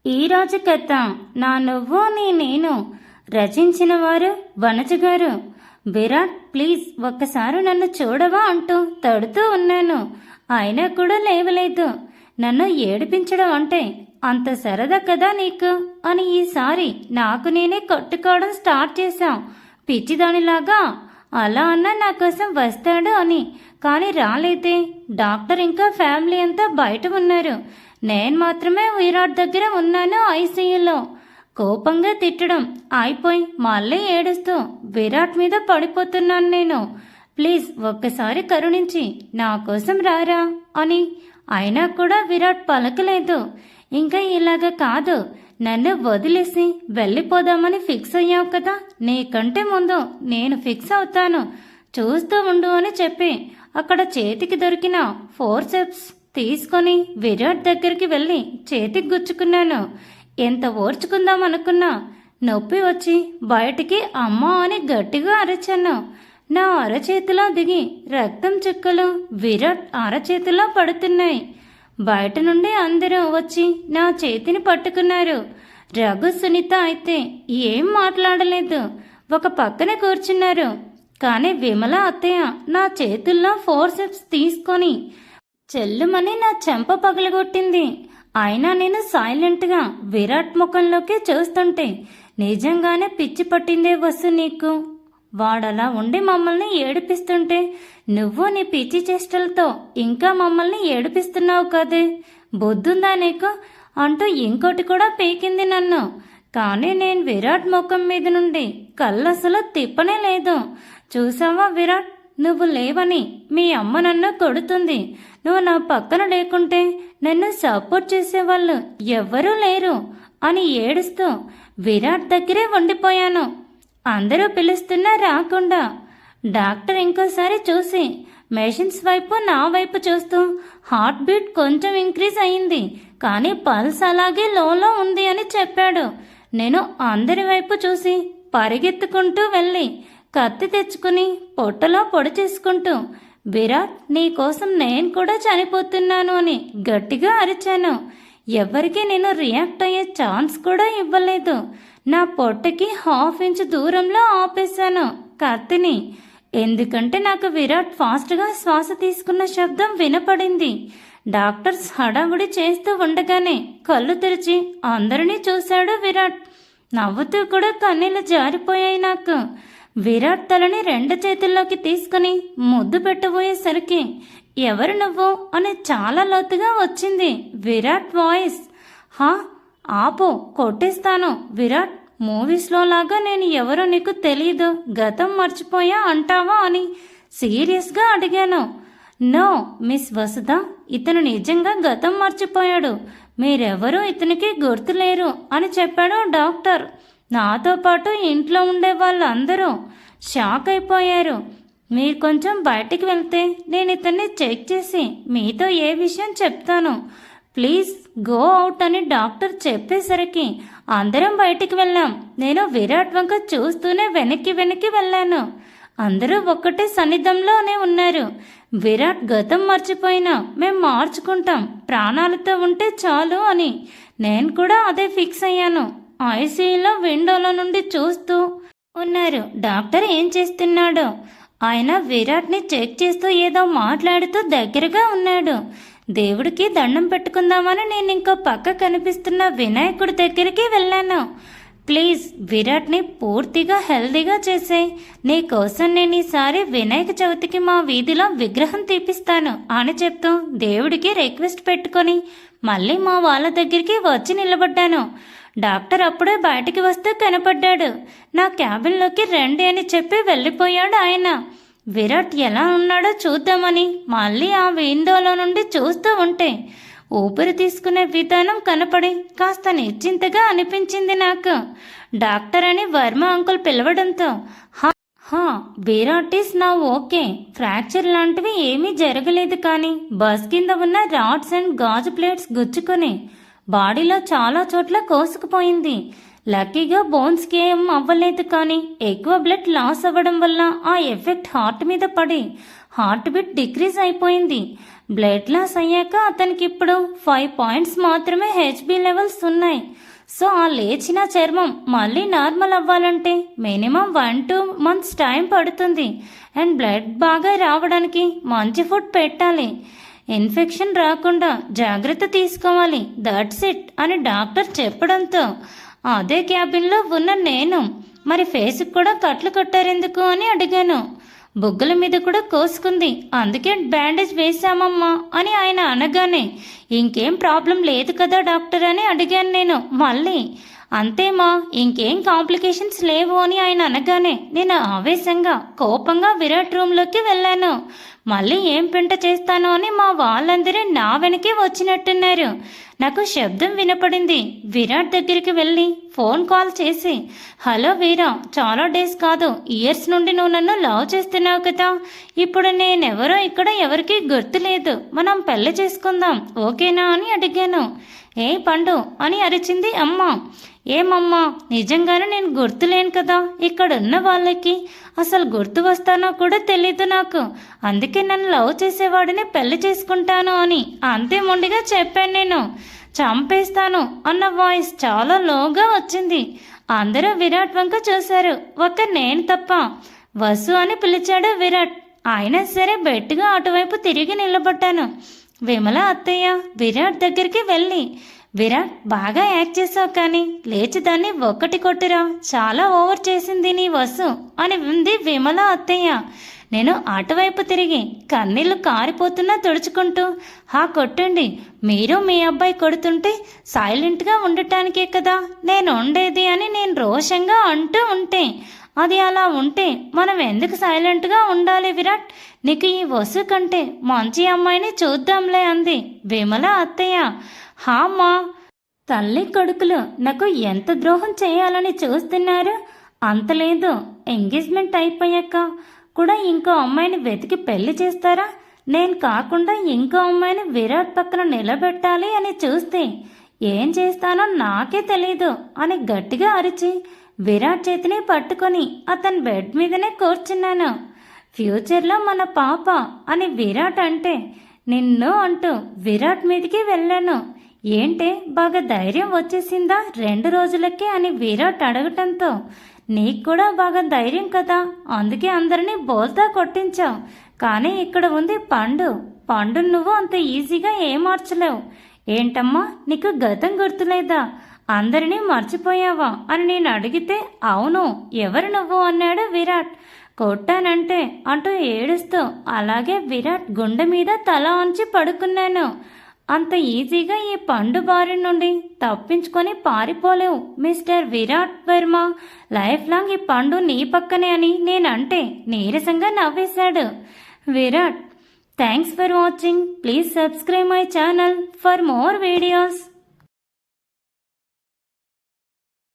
ఈరోజు కథ నా నువ్వు నీ నేను రచించిన వారు వనజ గారు. విరాట్ ప్లీజ్ ఒక్కసారి నన్ను చూడవా అంటూ తడుతూ ఉన్నాను. అయినా కూడా లేవలేదు. నన్ను ఏడిపించడం అంటే అంత సరదా కదా నీకు అని ఈసారి నాకు నేనే కొట్టుకోవడం స్టార్ట్ చేశాం పిచ్చిదానిలాగా. అలా అన్నా నా కోసం వస్తాడు అని. కానీ రాలేదే. డాక్టర్ ఇంకా ఫ్యామిలీ అంతా బయట ఉన్నారు. నేను మాత్రమే విరాట్ దగ్గర ఉన్నాను ఐసీయూలో. కోపంగా తిట్టడం అయిపోయి మళ్ళీ ఏడుస్తూ విరాట్ మీద పడిపోతున్నాను నేను. ప్లీజ్ ఒక్కసారి కరుణించి నా కోసం రారా అని. అయినా కూడా విరాట్ పలకలేదు. ఇంకా ఇలాగ కాదు, నన్ను వదిలేసి వెళ్ళిపోదామని ఫిక్స్ అయ్యావు కదా, నీకంటే ముందు నేను ఫిక్స్ అవుతాను, చూస్తూ ఉండు అని చెప్పి అక్కడ చేతికి దొరికిన ఫోర్సెప్స్ తీసుకొని విరాట్ దగ్గరికి వెళ్ళి చేతికి గుచ్చుకున్నాను. ఎంత ఓర్చుకుందాం అనుకున్నా నొప్పి వచ్చి బయటికి అమ్మా అని గట్టిగా అరచాను. నా అరచేతిలో దిగి రక్తం చుక్కలు విరాట్ అరచేతిలో పడుతున్నాయి. బయట నుండి అందరూ వచ్చి నా చేతిని పట్టుకున్నారు. రఘు సునీత అయితే ఏం మాట్లాడలేదు, ఒక పక్కన కూర్చున్నారు. కానీ విమల అత్తయ్య నా చేతుల్లో ఫోర్సెప్స్ తీసుకొని చెల్లుమని నా చెంప పగలగొట్టింది. అయినా నేను సైలెంట్గా విరాట్ ముఖంలోకి చూస్తుంటే నిజంగానే పిచ్చి పట్టిందే వసు నీకు. వాడలా ఉండి మమ్మల్ని ఏడిపిస్తుంటే నువ్వు నీ పిచ్చి చేష్టలతో ఇంకా మమ్మల్ని ఏడిపిస్తున్నావు కదే, బుద్ధుందా నీకు అంటూ ఇంకోటి కూడా పీకింది నన్ను. కానీ నేను విరాట్ ముఖం మీద నుండి కళ్ళసలు తిప్పనే లేదు. చూసావా విరాట్, నువ్వు లేవని మీ అమ్మ నన్ను కొడుతుంది. నువ్వు నా పక్కన లేకుంటే నన్ను సపోర్ట్ చేసేవాళ్ళు ఎవ్వరూ లేరు అని ఏడుస్తూ విరాట్ దగ్గరే ఉండిపోయాను. అందరూ పిలుస్తున్నా రాకుండా. డాక్టర్ ఇంకోసారి చూసి మెషిన్స్ వైపు నా వైపు చూస్తూ హార్ట్ బీట్ కొంచెం ఇంక్రీజ్ అయింది, కానీ పల్స్ అలాగే లోలో ఉంది అని చెప్పాడు. నేను అందరి వైపు చూసి పరిగెత్తుకుంటూ వెళ్ళి కత్తి తెచ్చుకుని పొట్టలో పొడి చేసుకుంటూ విరాట్ నీకోసం నేను కూడా చనిపోతున్నాను అని గట్టిగా అరిచాను. ఎవరికి నేను రియాక్ట్ అయ్యే ఛాన్స్ కూడా ఇవ్వలేదు. నా పొట్టకి 1/2 ఇంచ్ దూరంలో ఆపేశాను కత్తిని. ఎందుకంటే నాకు విరాట్ ఫాస్ట్గా శ్వాస తీసుకున్న శబ్దం వినపడింది. డాక్టర్స్ హడావుడి చేస్తూ ఉండగానే కళ్ళు తెరిచి అందరినీ చూశాడు విరాట్. నవ్వుతూ కూడా కన్నీళ్లు జారిపోయాయి నాకు. విరాట్ తలని 2 చేతుల్లోకి తీసుకుని ముద్దు పెట్టబోయేసరికి ఎవరు నువ్వు అని చాలా లోతుగా వచ్చింది విరాట్ వాయిస్. హా ఆపో, కొట్టేస్తాను విరాట్, మూవీస్లో లాగా నేను ఎవరో నీకు తెలీదు, గతం మర్చిపోయా అంటావా అని సీరియస్గా అడిగాను. నో మిస్ వసుధ, ఇతను నిజంగా గతం మర్చిపోయాడు, మీరెవరూ ఇతనికి గుర్తులేరు అని చెప్పాడు డాక్టర్. నాతో పాటు ఇంట్లో ఉండే వాళ్ళందరూ షాక్ అయిపోయారు. మీరు కొంచెం బయటికి వెళ్తే నేను ఇతన్ని చెక్ చేసి మీతో ఏ విషయం చెప్తాను, ప్లీజ్ గో అవుట్ అని డాక్టర్ చెప్పేసరికి అందరం బయటికి వెళ్ళాం. నేను విరాట్ వంక చూస్తూనే వెనక్కి వెళ్ళాను. అందరూ ఒక్కటే సన్నిధంలోనే ఉన్నారు. విరాట్ గతం మర్చిపోయినా మేం మార్చుకుంటాం, ప్రాణాలతో ఉంటే చాలు అని. నేను కూడా అదే ఫిక్స్ అయ్యాను. ఐసీయూలో విండోలో నుండి చూస్తూ ఉన్నారు డాక్టర్ ఏం చేస్తున్నాడో. ఆయన విరాట్ని చెక్ చేస్తూ ఏదో మాట్లాడుతూ దగ్గరగా ఉన్నాడు. దేవుడికి దండం పెట్టుకుందామని నేను ఇంకో పక్క కనిపిస్తున్న వినాయకుడి దగ్గరికి వెళ్ళాను. ప్లీజ్ విరాట్ని పూర్తిగా హెల్దీగా చేసే, నీకోసం నేను ఈసారి వినాయక చవితికి మా వీధిలో విగ్రహం తీపిస్తాను అని చెప్తూ దేవుడికి రిక్వెస్ట్ పెట్టుకొని మళ్ళీ మా వాళ్ళ దగ్గరికి వచ్చి నిలబడ్డాను. డాక్టర్ అప్పుడే బయటికి వస్తూ కనపడ్డాడు. నా క్యాబిన్లోకి రండి అని చెప్పి వెళ్ళిపోయాడు ఆయన. విరాట్ ఎలా ఉన్నాడో చూద్దామని మళ్ళీ ఆ విండోలో నుండి చూస్తూ ఉంటే ఊపిరి తీసుకునే విధానం కనపడి కాస్త నిశ్చింతగా అనిపించింది నాకు. డాక్టర్ అని వర్మ అంకుల్ పిలవడంతో హా విరాట్ ఈస్ నా ఓకే, ఫ్రాక్చర్ లాంటివి ఏమీ జరగలేదు, కానీ బస్ కింద ఉన్న రాడ్స్ అండ్ గాజు ప్లేట్స్ గుచ్చుకొని బాడీలో చాలా చోట్ల కోసుకుపోయింది. లక్కీగా బోన్స్కి ఏం అవ్వలేదు, కానీ ఎక్కువ బ్లడ్ లాస్ అవ్వడం వల్ల ఆ ఎఫెక్ట్ హార్ట్ మీద పడి హార్ట్ బీట్ డిక్రీజ్ అయిపోయింది. బ్లడ్ లాస్ అయ్యాక అతనికి ఇప్పుడు 5 పాయింట్స్ మాత్రమే హెచ్బి లెవెల్స్ ఉన్నాయి. సో ఆ లేచిన చర్మం మళ్ళీ నార్మల్ అవ్వాలంటే మినిమం 1-2 మంత్స్ టైం పడుతుంది. అండ్ బ్లడ్ బాగా రావడానికి మంచి ఫుడ్ పెట్టాలి, ఇన్ఫెక్షన్ రాకుండా జాగ్రత్త తీసుకోవాలి, దట్స్ ఇట్ అని డాక్టర్ చెప్పడంతో అదే క్యాబిన్లో ఉన్న నేను, మరి ఫేస్కి కూడా కట్లు కట్టారెందుకు అని అడిగాను. బుగ్గల మీద కూడా కోసుకుంది, అందుకే బ్యాండేజ్ వేశామమ్మా అని ఆయన అనగానే ఇంకేం ప్రాబ్లం లేదు కదా డాక్టర్ అని అడిగాను నేను మళ్ళీ. అంతేమా, ఇంకేం కాంప్లికేషన్స్ లేవు అని ఆయన అనగానే నేను ఆవేశంగా కోపంగా విరాట్ రూమ్లోకి వెళ్ళాను. మళ్ళీ ఏం పెంట చేస్తానో అని మా వాళ్ళందరూ నా వెనకే వచ్చినట్టున్నారు. నాకు శబ్దం వినపడింది. విరాట్ దగ్గరికి వెళ్ళి ఫోన్ కాల్ చేసి, హలో వీరా, చాలా డేస్ కాదు ఇయర్స్ నుండి నువ్వు నన్ను లవ్ చేస్తున్నావు కదా, ఇప్పుడు నేనెవరో ఇక్కడ ఎవరికీ గుర్తులేదు, మనం పెళ్లి చేసుకుందాం ఓకేనా అని అడిగాను. ఏ పండు అని అరిచింది అమ్మ. ఏమమ్మా, నిజంగానే నేను గుర్తులేను కదా, ఇక్కడున్న వాళ్ళకి అసలు గుర్తు వస్తానో కూడా తెలీదు నాకు, అందుకే నన్ను లవ్ చేసేవాడిని పెళ్లి చేసుకుంటాను అని అంతే మొండిగా చెప్పాను నేను. చంపేస్తాను అన్న వాయిస్ చాలా లోగా వచ్చింది. అందరూ విరాట్ వంక చూశారు, ఒక్క నేను తప్ప. వసు అని పిలిచాడు విరాట్. అయినా సరే బెట్టుగా అటువైపు తిరిగి నిలబడ్డాను. విమల అత్తయ్య విరాట్ దగ్గరికి వెళ్ళి, విరాట్ బాగా యాక్ట్ చేసావు, కానీ లేచి దాన్ని ఒక్కటి కొట్టురా, చాలా ఓవర్ చేసింది నీ వసు అని ఉంది విమల అత్తయ్య. నేను అటువైపు తిరిగి కన్నీళ్లు కారిపోతున్నా తుడుచుకుంటూ, కొట్టండి, మీరు మీ అబ్బాయి కొడుతుంటే సైలెంట్గా ఉండటానికే కదా నేను ఉండేది అని నేను రోషంగా అంటూ ఉంటే, అది అలా ఉంటే మనం ఎందుకు సైలెంట్గా ఉండాలి విరాట్, నీకు ఈ వసు కంటే మంచి అమ్మాయిని చూద్దాంలే అంది విమల అత్తయ్య. అమ్మా, తల్లి కొడుకులు నాకు ఎంత ద్రోహం చేయాలని చూస్తున్నారు, అంతలేదు. ఎంగేజ్మెంట్ అయిపోయాక కూడా ఇంకో అమ్మాయిని వెతికి పెళ్లి చేస్తారా, నేను కాకుండా ఇంకో అమ్మాయిని విరాట్ పక్కన నిలబెట్టాలి అని చూస్తే ఏం చేస్తానో నాకే తెలీదు అని గట్టిగా అరిచి విరాట్ చేతిని పట్టుకొని అతని బెడ్ మీదనే కూర్చున్నాను. ఫ్యూచర్లో మన పాప అని విరాట్ అంటే నిన్ను అంటూ విరాట్ మీదకి వెళ్ళాను. ఏంటే బాగా ధైర్యం వచ్చేసిందా 2 రోజులకి అని విరాట్ అడగటంతో, నీకు కూడా బాగా ధైర్యం కదా, అందుకే అందరినీ బోల్తా కొట్టించావు, కానీ ఇక్కడ ఉంది పండు, పండు నువ్వు అంత ఈజీగా ఏమార్చలేవు. ఏంటమ్మా, నీకు గతం గుర్తులేదా, అందరినీ మర్చిపోయావా అని నేను అడిగితే, అవును, ఎవరు నువ్వు అన్నాడు విరాట్. కొట్టానంటే అంటూ ఏడుస్తూ అలాగే విరాట్ గుండె మీద తల ఉంచి పడుకున్నాను. అంత ఈజీగా ఈ పండు బారి నుండి తప్పించుకొని పారిపోలేవు mister Virat Varma, life long ఈ పండు నీ పక్కనే అని నేనంటే నీరసంగా నవ్వేశాడు Virat. Thanks for watching. Please subscribe my channel for more videos.